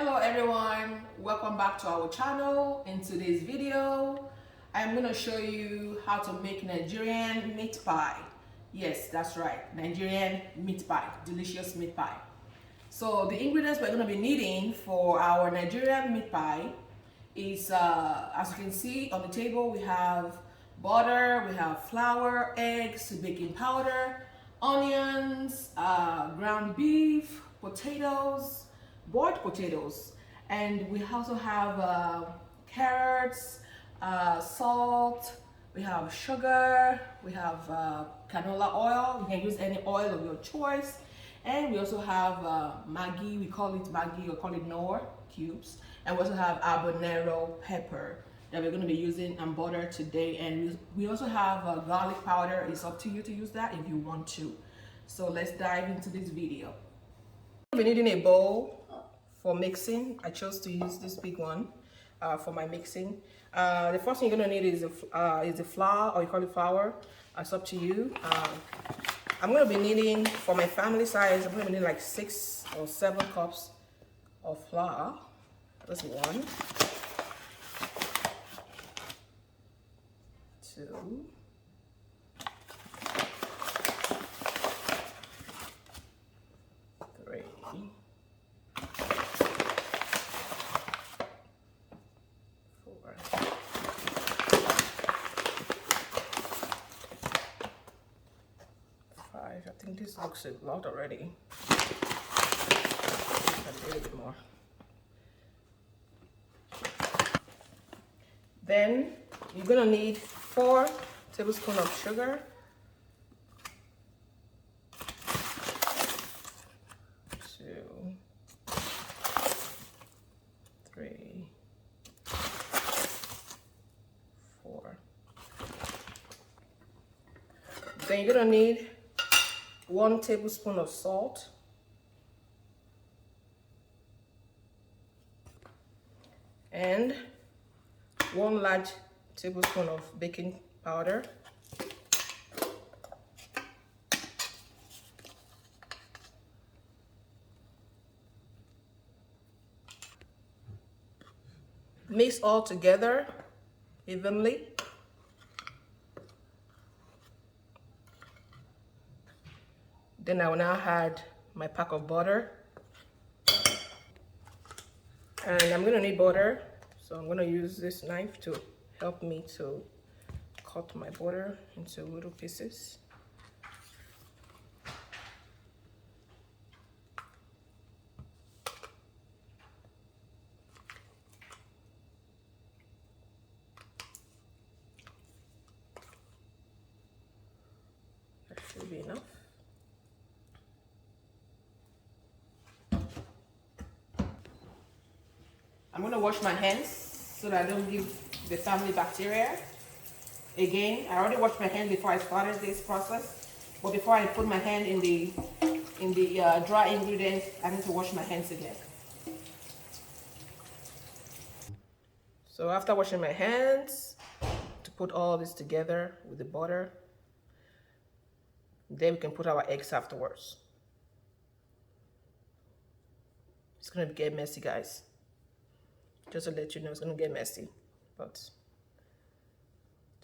Hello everyone, welcome back to our channel. In today's video I'm going to show you how to make Nigerian meat pie. Yes, that's right, Nigerian meat pie, delicious meat pie. So the ingredients we're going to be needing for our Nigerian meat pie is as you can see on the table, we have butter, we have flour, eggs, baking powder, onions, ground beef, potatoes, boiled potatoes, and we also have carrots, salt, we have sugar, we have canola oil. You can use any oil of your choice, and we also have Maggi. We call it Maggi or call it Knorr cubes, and we also have habanero pepper that we're going to be using, and butter today. And we also have garlic powder. It's up to you to use that if you want to. So let's dive into this video. We're needing a bowl for mixing. I chose to use this big one for my mixing. The first thing you're going to need is the flour, or you call it flour. It's up to you. I'm going to be needing, for my family size, I'm going to be needing like 6 or 7 cups of flour. That's 1, 2, 3, 4, 5. I think this looks a lot already. A little bit more. Then you're gonna need 4 tablespoons of sugar, 2, 3, 4. Then you're gonna need 1 tablespoon of salt, and 1 large tablespoon of baking powder, mix all together evenly. Then I will now add my pack of butter, and I'm going to need butter, so I'm going to use this knife to help me to cut my butter into little pieces. That should be enough. I'm going to wash my hands so that I don't give the family bacteria. Again, I already washed my hand before I started this process, but before I put my hand in the dry ingredients, I need to wash my hands again. So after washing my hands, to put all this together with the butter, then we can put our eggs afterwards. It's going to get messy, guys. Just to let you know, it's going to get messy, but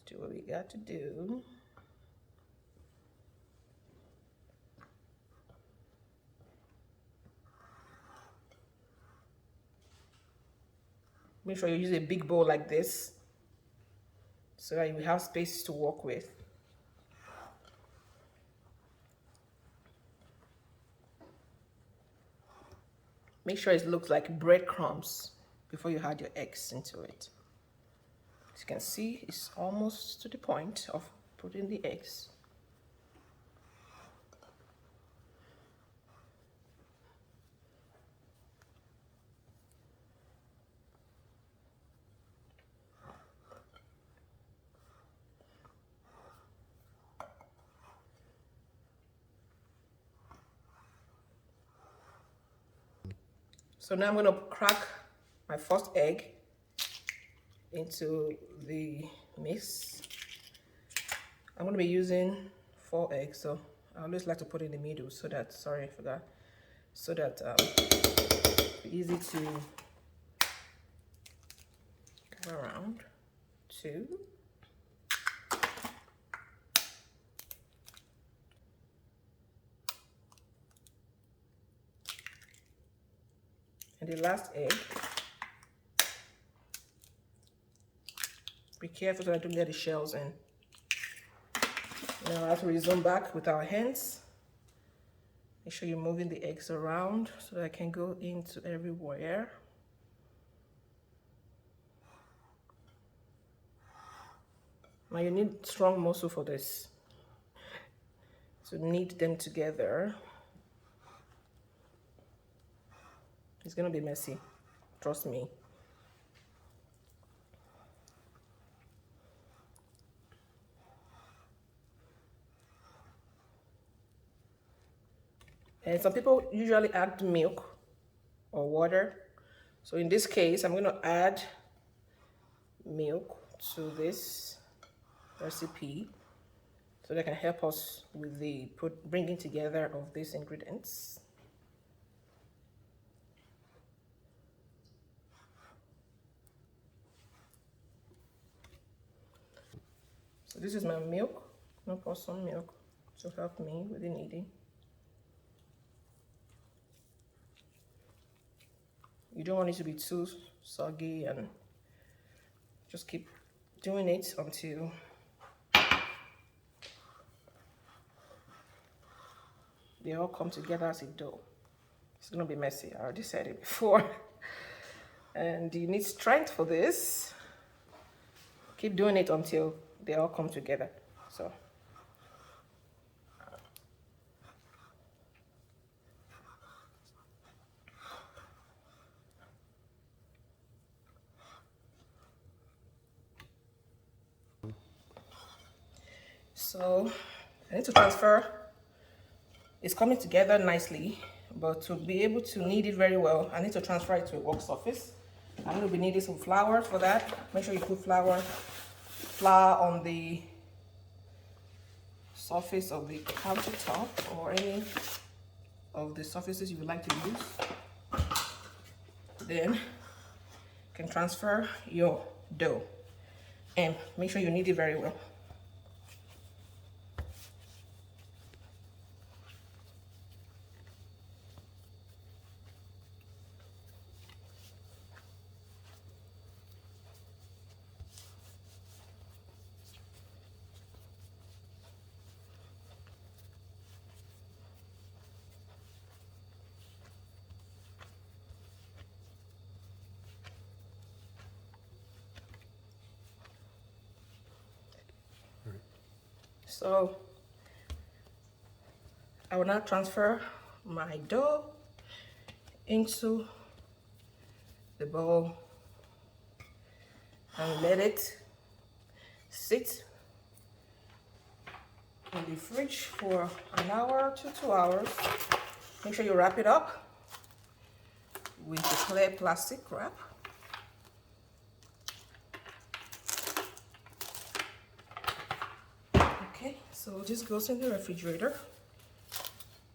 do what we got to do. Make sure you use a big bowl like this so that you have space to work with. Make sure it looks like breadcrumbs before you add your eggs into it. As you can see, it's almost to the point of putting the eggs. So now I'm going to crack my first egg into the mix. I'm going to be using 4 eggs, so I always like to put it in the middle so that, sorry for that, so that Easy to go around. 2. And the last egg. Be careful so I don't get the shells in. Now as we resume back with our hands, make sure you're moving the eggs around so that I can go into everywhere. Now you need strong muscle for this. So knead them together. It's gonna be messy, trust me. And some people usually add milk or water. So in this case, I'm gonna add milk to this recipe so that can help us with the bringing together of these ingredients. So this is my milk. I'm gonna pour some milk to help me with the kneading. You don't want it to be too soggy, and just keep doing it until they all come together as a dough. It's gonna be messy, I already said it before. And you need strength for this. Keep doing it until they all come together. So I need to transfer. It's coming together nicely, but to be able to knead it very well, I need to transfer it to a work surface. I'm going to be needing some flour for that. Make sure you put flour on the surface of the countertop or any of the surfaces you would like to use. Then you can transfer your dough and make sure you knead it very well. So I will now transfer my dough into the bowl and let it sit in the fridge for an hour to 2 hours. Make sure you wrap it up with a clear plastic wrap. Okay, so this goes in the refrigerator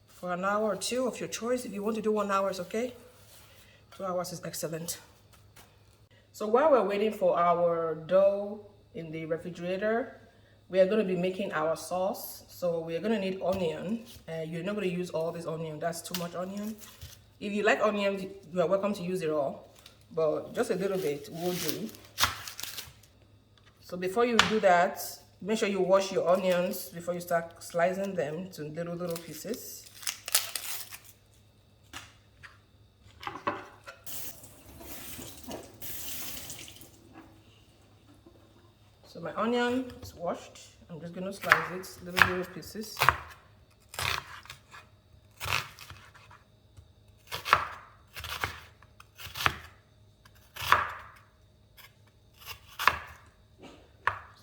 for an hour or 2 of your choice. If you want to do 1 hour, it's okay. 2 hours is excellent. So while we're waiting for our dough in the refrigerator, we are going to be making our sauce. So we are going to need onion. You're not going to use all this onion. That's too much onion. If you like onion, you are welcome to use it all, but just a little bit will do. So before you do that, make sure you wash your onions before you start slicing them to little pieces. So my onion is washed. I'm just going to slice it little pieces.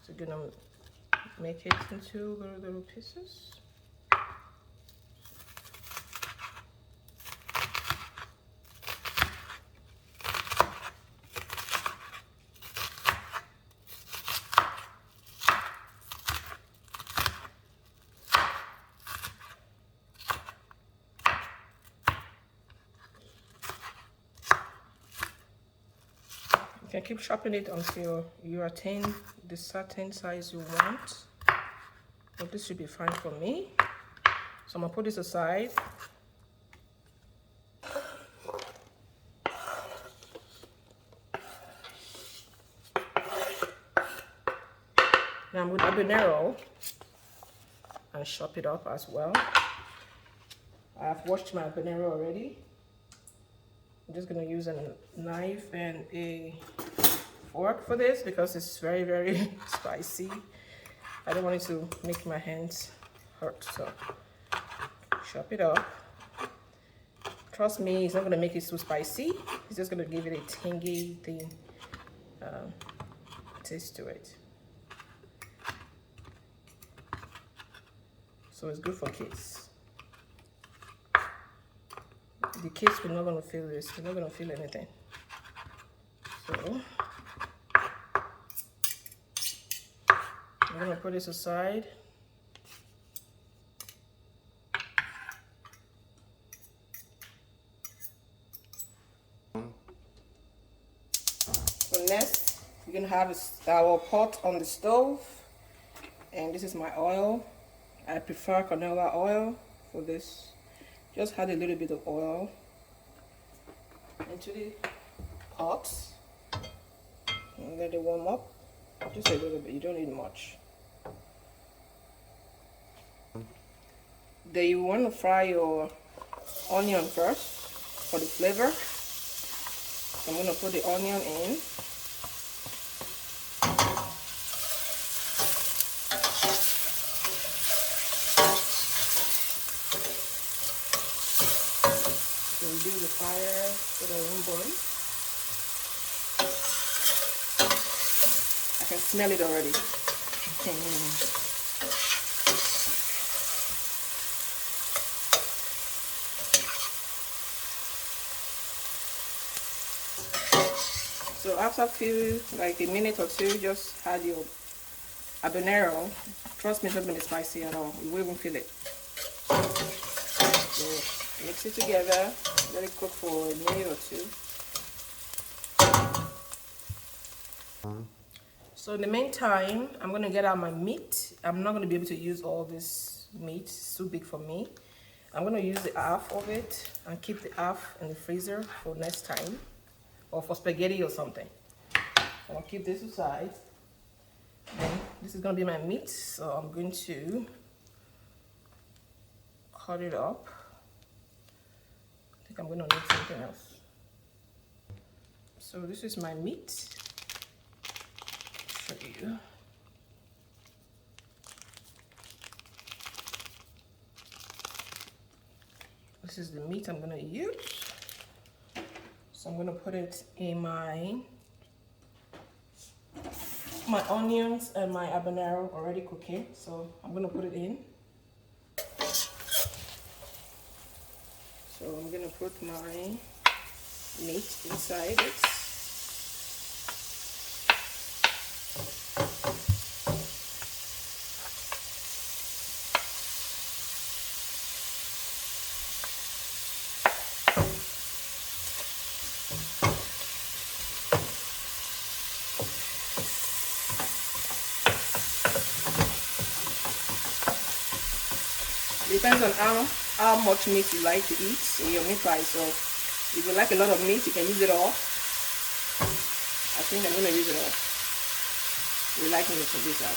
So I'm going to make it into little pieces. can keep chopping it until you attain the certain size you want. But this should be fine for me. So I'm gonna put this aside. Now I'm with habanero and chop it up as well. I've washed my habanero already. I'm just gonna use a knife and a fork for this because it's very, very spicy. I don't want it to make my hands hurt, so chop it up. Trust me, it's not gonna make it too spicy. It's just gonna give it a tangy thing, taste to it. So it's good for kids. The kids are not gonna feel this. They're not gonna feel anything. So I'm gonna put this aside. So next, we're gonna have our pot on the stove, and this is my oil. I prefer canola oil for this. Just add a little bit of oil into the pot and let it warm up. Just a little bit, you don't need much. Then you want to fry your onion first for the flavor. So I'm going to put the onion in. Reduce the fire so that it won't burn. I can smell it already. So after like a minute or two, just add your habanero. Trust me, it's not going to be spicy at all. You won't even feel it. So mix it together. Let it cook for a minute or two. So in the meantime, I'm going to get out my meat. I'm not going to be able to use all this meat. It's too big for me. I'm going to use the half of it and keep the half in the freezer for next time, or for spaghetti or something. So I'll keep this aside. Then this is going to be my meat, so I'm going to cut it up. I think I'm going to need something else. So this is my meat. Show you. This is the meat I'm going to use. So I'm going to put it in my onions and my habanero already cooking. So I'm going to put it in. So I'm going to put my meat inside it. Depends on how much meat you like to eat in your meat pie. So if you like a lot of meat, you can use it all. I think I'm going to use it all. We like me to do that.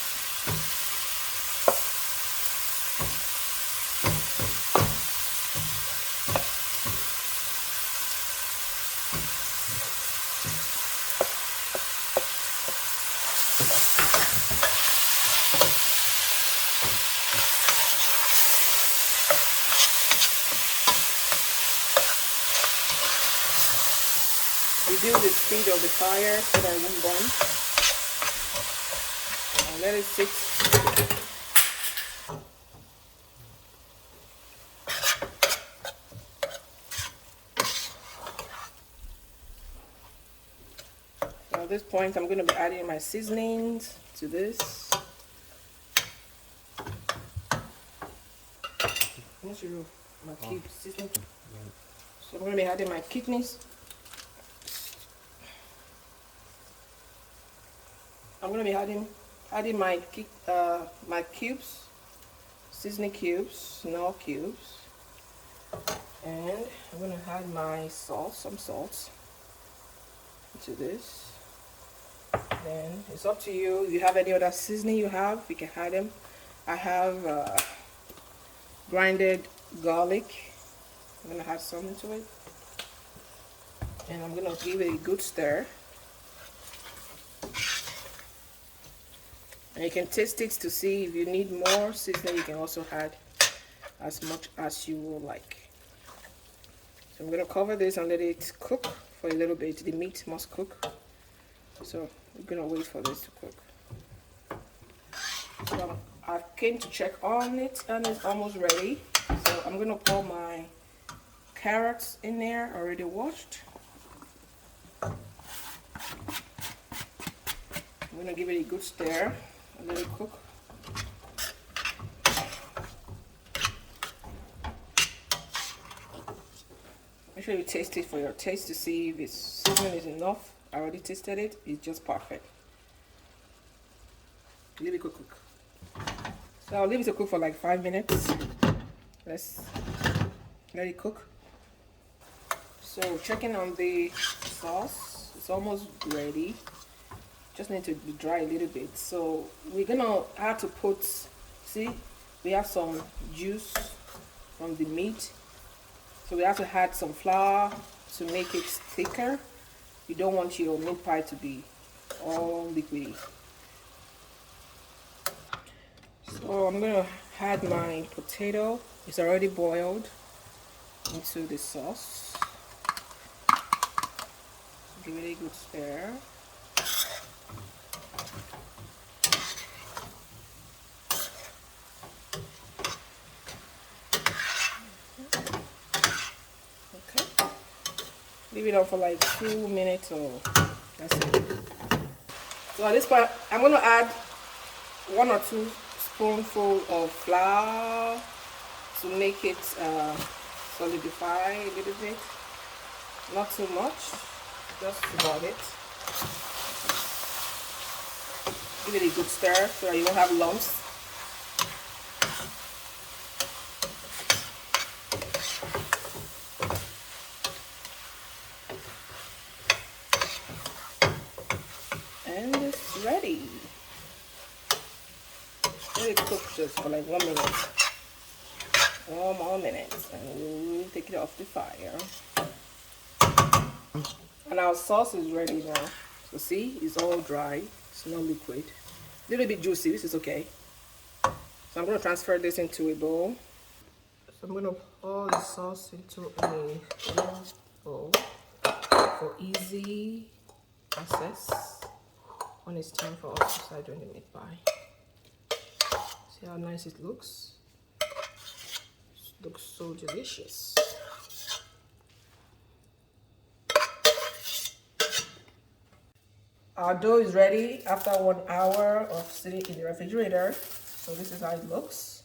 Reduce the speed of the fire so that it won't burn. And let it sit. So at this point, I'm going to be adding my seasonings to this. I'm not sure my seasoning. So I'm going to be adding my kidneys. I'm gonna be adding my cubes, seasoning cubes, small cubes, and I'm gonna add my salt, some salt into this. Then it's up to you. If you have any other seasoning you can add them. I have grinded garlic. I'm gonna add some into it, and I'm gonna give it a good stir. And you can taste it to see if you need more seasoning. You can also add as much as you will like. So I'm gonna cover this and let it cook for a little bit. The meat must cook. So we're gonna wait for this to cook. So I came to check on it and it's almost ready. So I'm gonna pour my carrots in there, already washed. I'm gonna give it a good stir and let it cook. Make sure you taste it for your taste to see if its seasoning is enough. I already tasted it, it's just perfect. Leave it cook. So I'll leave it to cook for like 5 minutes. Let's let it cook. So checking on the sauce, it's almost ready. Just need to be dry a little bit. So we're gonna have to put, see, we have some juice from the meat. So we have to add some flour to make it thicker. You don't want your meat pie to be all liquidy. So I'm gonna add my potato. It's already boiled into the sauce. Give it a good stir. Okay. Leave it on for like 2 minutes or that's it. So at this point, I'm gonna add 1 or 2 spoonfuls of flour to make it solidify a little bit. Not too much, just about it. Give it a good stir so that you won't have lumps. And it's ready. Let it cook just for like 1 minute. 1 more minute, and we'll take it off the fire. And our sauce is ready now. So see, it's all dry. It's not liquid. A little bit juicy. This is okay. So I'm going to transfer this into a bowl. So I'm going to pour the sauce into a bowl for easy access when it's time for us to start doing the meat pie. See how nice it looks? It looks so delicious. Our dough is ready after 1 hour of sitting in the refrigerator. So this is how it looks.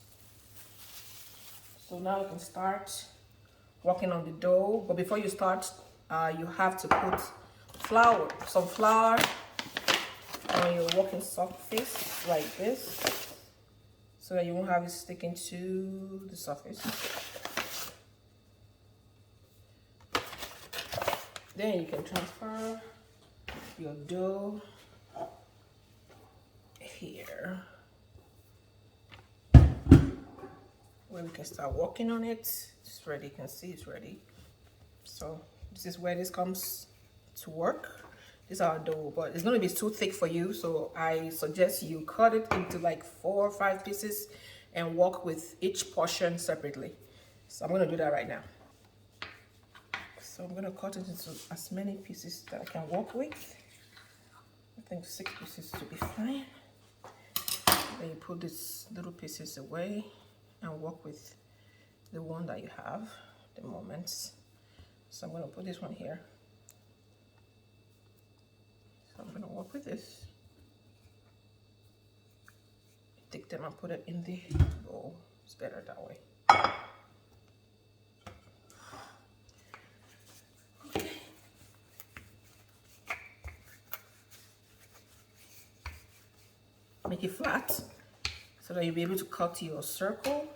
So now you can start working on the dough. But before you start, you have to put some flour on your working surface like this, so that you won't have it sticking to the surface. Then you can transfer your dough here, where we can start working on it. It's ready. You can see it's ready. So this is where this comes to work. This is our dough, but it's going to be too thick for you, so I suggest you cut it into like 4 or 5 pieces and work with each portion separately. So I'm going to do that right now. So I'm going to cut it into as many pieces that I can work with. I think 6 pieces to be fine. Then you put these little pieces away and work with the one that you have at the moment. So I'm going to put this one here. So I'm going to work with this. Take them and put it in the bowl. It's better that way. Okay. Make it flat so that you'll be able to cut your circle.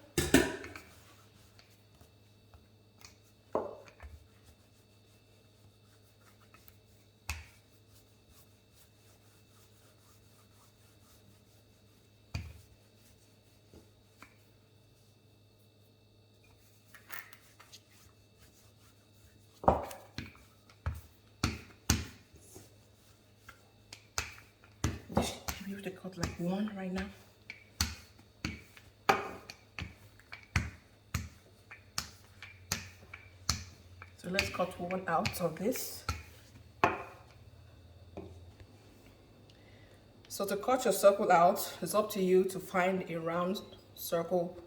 This should be able to cut like one right now. So let's cut one out of this. So to cut your circle out, it's up to you to find a round circle,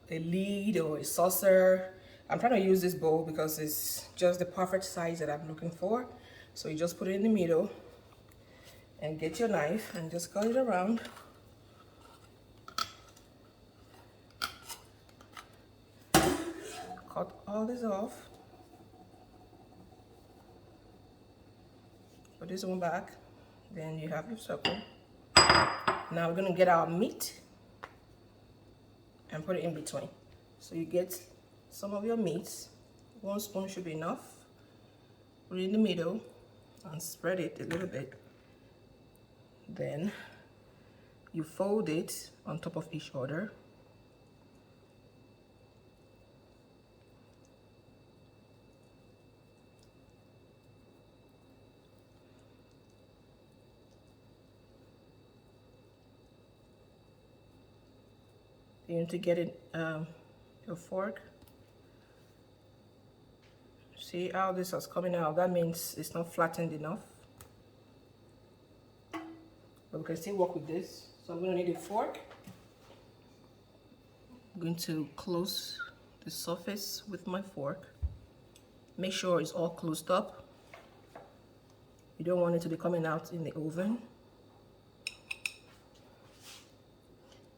a lid or a saucer. I'm trying to use this bowl because it's just the perfect size that I'm looking for. So you just put it in the middle and get your knife and just cut it around. Cut all this off. Put this one back. Then you have your circle. Now we're gonna get our meat and put it in between. So you get some of your meat. 1 spoon should be enough. Put it in the middle and spread it a little bit. Then you fold it on top of each other. You need to get it your fork. See how this is coming out? That means it's not flattened enough. But we can still work with this. So I'm going to need a fork. I'm going to close the surface with my fork. Make sure it's all closed up. You don't want it to be coming out in the oven.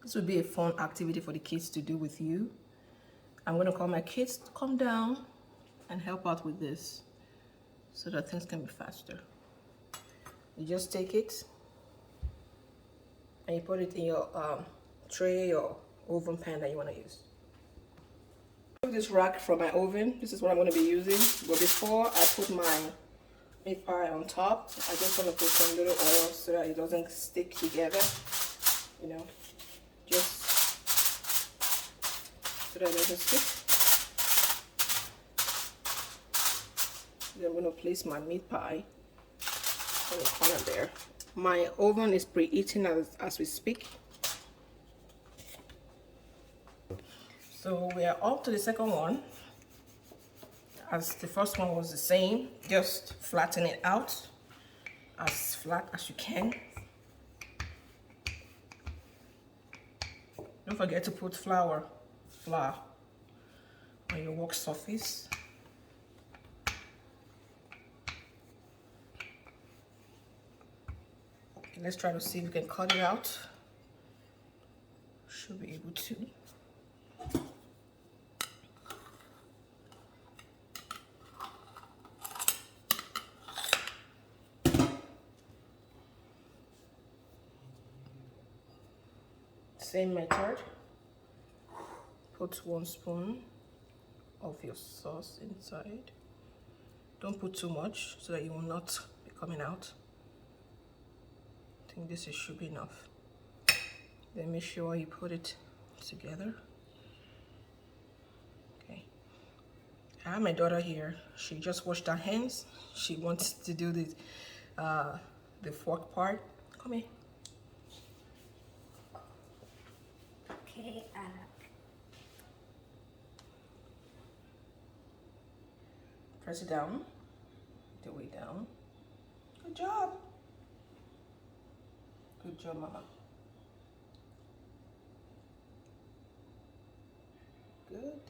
This would be a fun activity for the kids to do with you. I'm going to call my kids to come down and help out with this so that things can be faster. You just take it and you put it in your tray or oven pan that you want to use. This rack from my oven, this is what I'm going to be using. But before I put my meat pie on top, I just want to put some little oil so that it doesn't stick together, you know, just so that it doesn't stick. Then I'm going to place my meat pie on the corner there. My oven is preheating as we speak. So we are up to the second one. As the first one was the same, just flatten it out as flat as you can. Don't forget to put flour on your work surface. Okay, let's try to see if we can cut it out. Should be able to. Same method. Put 1 spoon of your sauce inside. Don't put too much so that it will not be coming out. I think this should be enough. Then make sure you put it together. Okay. I have my daughter here. She just washed her hands. She wants to do the fork part. Come here. Okay, press it down, the way down. Good job. Good job, Mama. Good.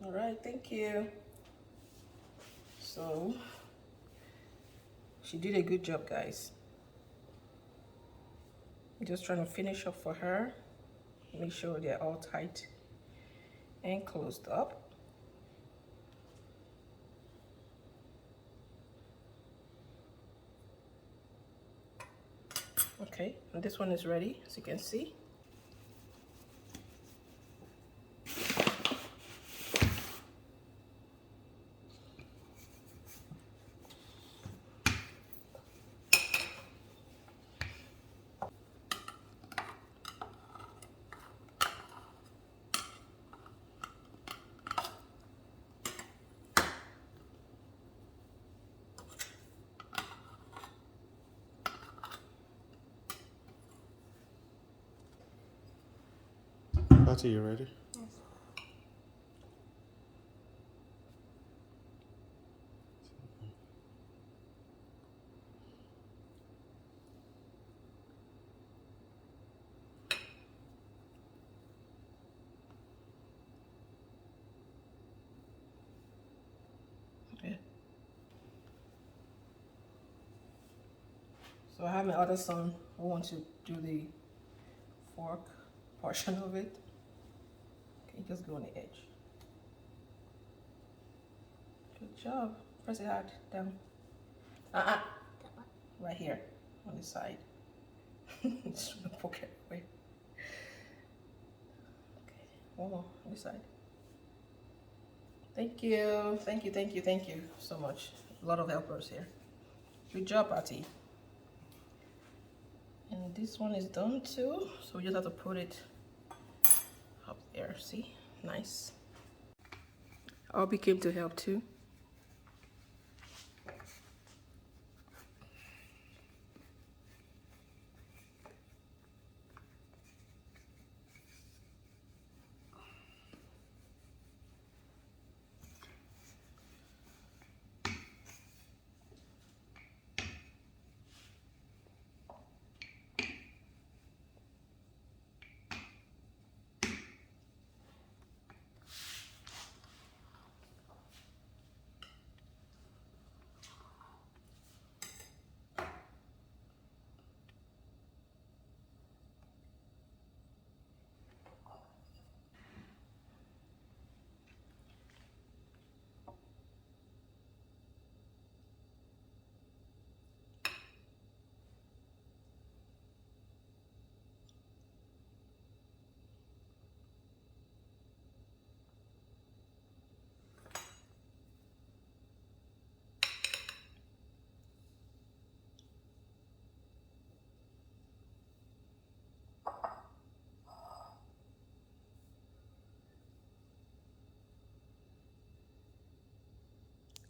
All right, thank you. So, she did a good job, guys. I'm just trying to finish up for her. Make sure they're all tight and closed up. Okay, and this one is ready, as you can see. Patty, you ready? Yes. Okay. So I have my other son who wants to do the fork portion of it. Okay, just go on the edge. Good job. Press it hard down. Right here on the side. Just gonna poke it away. Okay, one more on this side. Thank you, thank you, thank you, thank you so much. A lot of helpers here. Good job, Patty. And this one is done too, so we just have to put it up there. See, nice. Albie came to help too.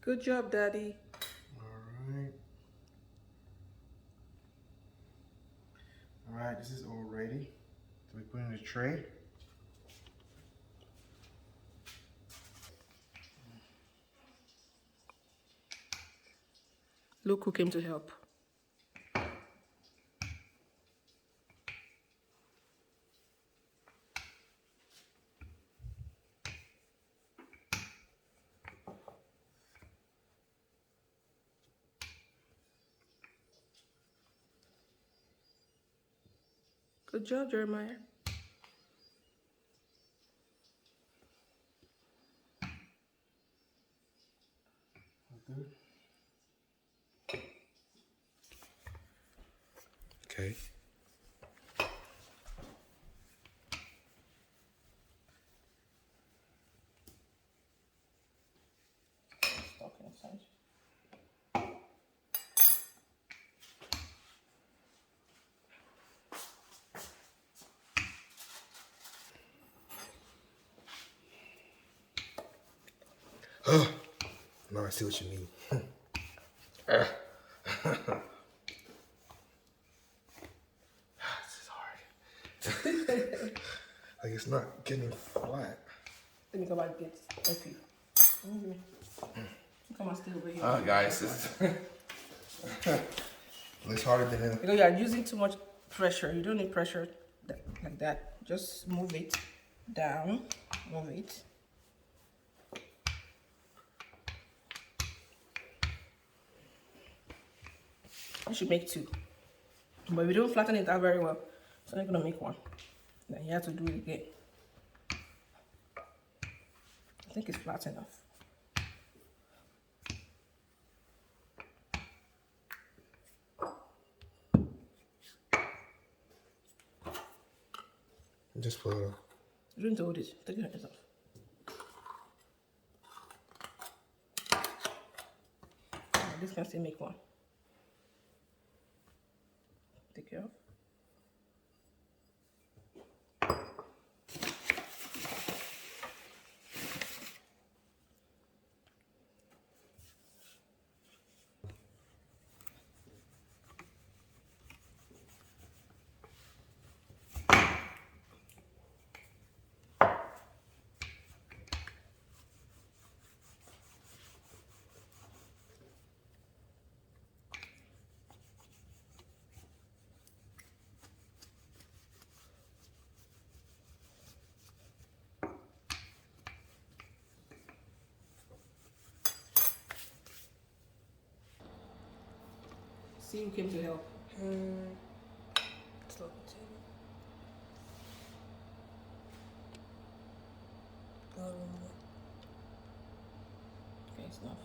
Good job, Daddy. Alright. Alright, this is all ready. So we put in the tray. Look who came to help. Good job, Jeremiah. Good. Okay. Stuck inside. Now I see what you mean. This is hard. Like it's not getting flat. Let me come and get you. Come and stay over here. Guys, it's harder than it. You are using too much pressure. You don't need pressure like that. Just move it down. Move it. You should make two. But we don't flatten it out very well, so I'm gonna make one. Then you have to do it again. I think it's flat enough. Just for. You don't hold it. Take your hands off. This can still make one. Take care of. See who came to help. It's not too. Okay, it's enough.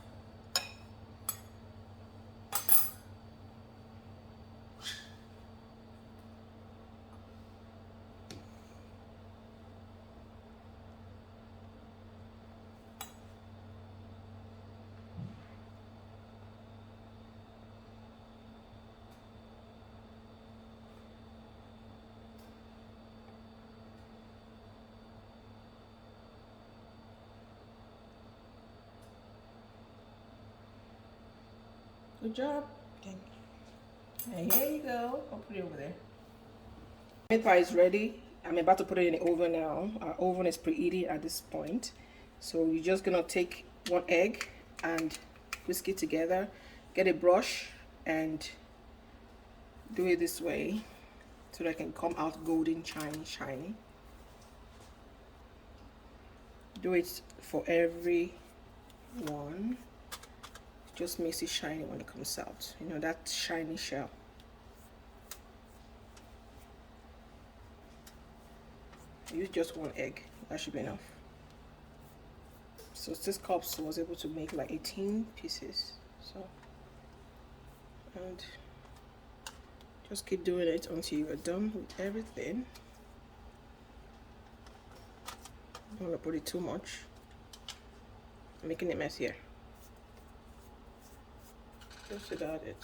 Good job. Thank you. And here you go. I'll put it over there. Meat pie is ready. I'm about to put it in the oven now. Our oven is preheated at this point. So you're just gonna take one egg and whisk it together. Get a brush and do it this way so that it can come out golden, shiny. Do it for every one. Just makes it shiny when it comes out. You know, that shiny shell. Use just one egg. That should be enough. So 6 cups was able to make like 18 pieces. So, and just keep doing it until you are done with everything. Don't want to put it too much. I'm making a mess here. Just about it.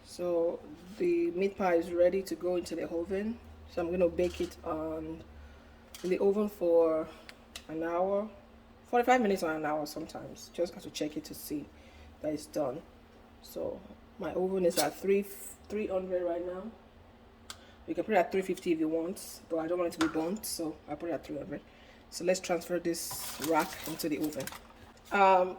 So the meat pie is ready to go into the oven. So I'm going to bake it in the oven for an hour. 45 minutes or an hour sometimes. Just have to check it to see that it's done. So my oven is at 300 right now. You can put it at 350 if you want, but I don't want it to be burnt, so I put it at 300. So let's transfer this rack into the oven.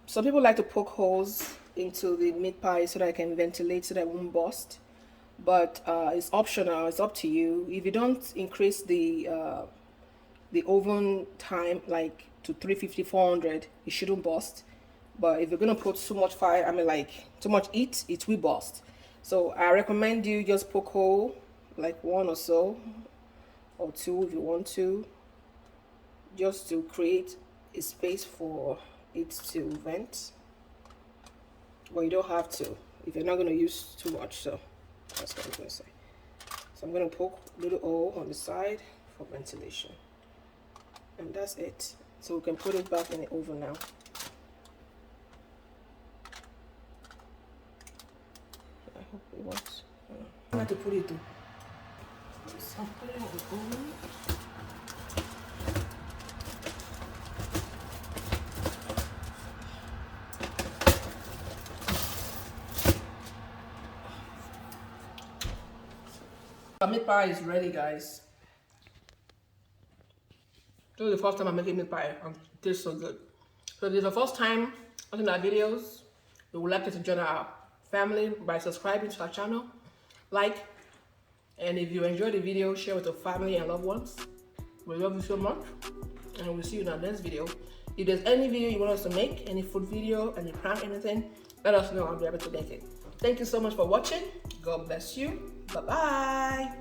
Some people like to poke holes into the meat pie so that I can ventilate so that it won't burst. But it's optional. It's up to you. If you don't increase the oven time like to 350, 400, it shouldn't burst. But if you're gonna put too much fire, too much heat, it will burst. So I recommend you just poke hole like 1 or so, or 2 if you want to, just to create a space for it to vent. But you don't have to if you're not gonna use too much. So that's what I'm gonna say. So I'm gonna poke a little hole on the side for ventilation, and that's it. So we can put it back in the oven now. I hope it works. I have to put it through. So I'm putting it in the oven. Our meat pie is ready, guys. This is the first time I'm making meat pie and it tastes so good. So if this is the first time watching our videos, we would like you to join our family by subscribing to our channel, like, and if you enjoyed the video, share with your family and loved ones. We love you so much, and we'll see you in our next video. If there's any video you want us to make, any food video, any prank, anything, let us know. I'll be able to make it. Thank you so much for watching. God bless you. Bye bye.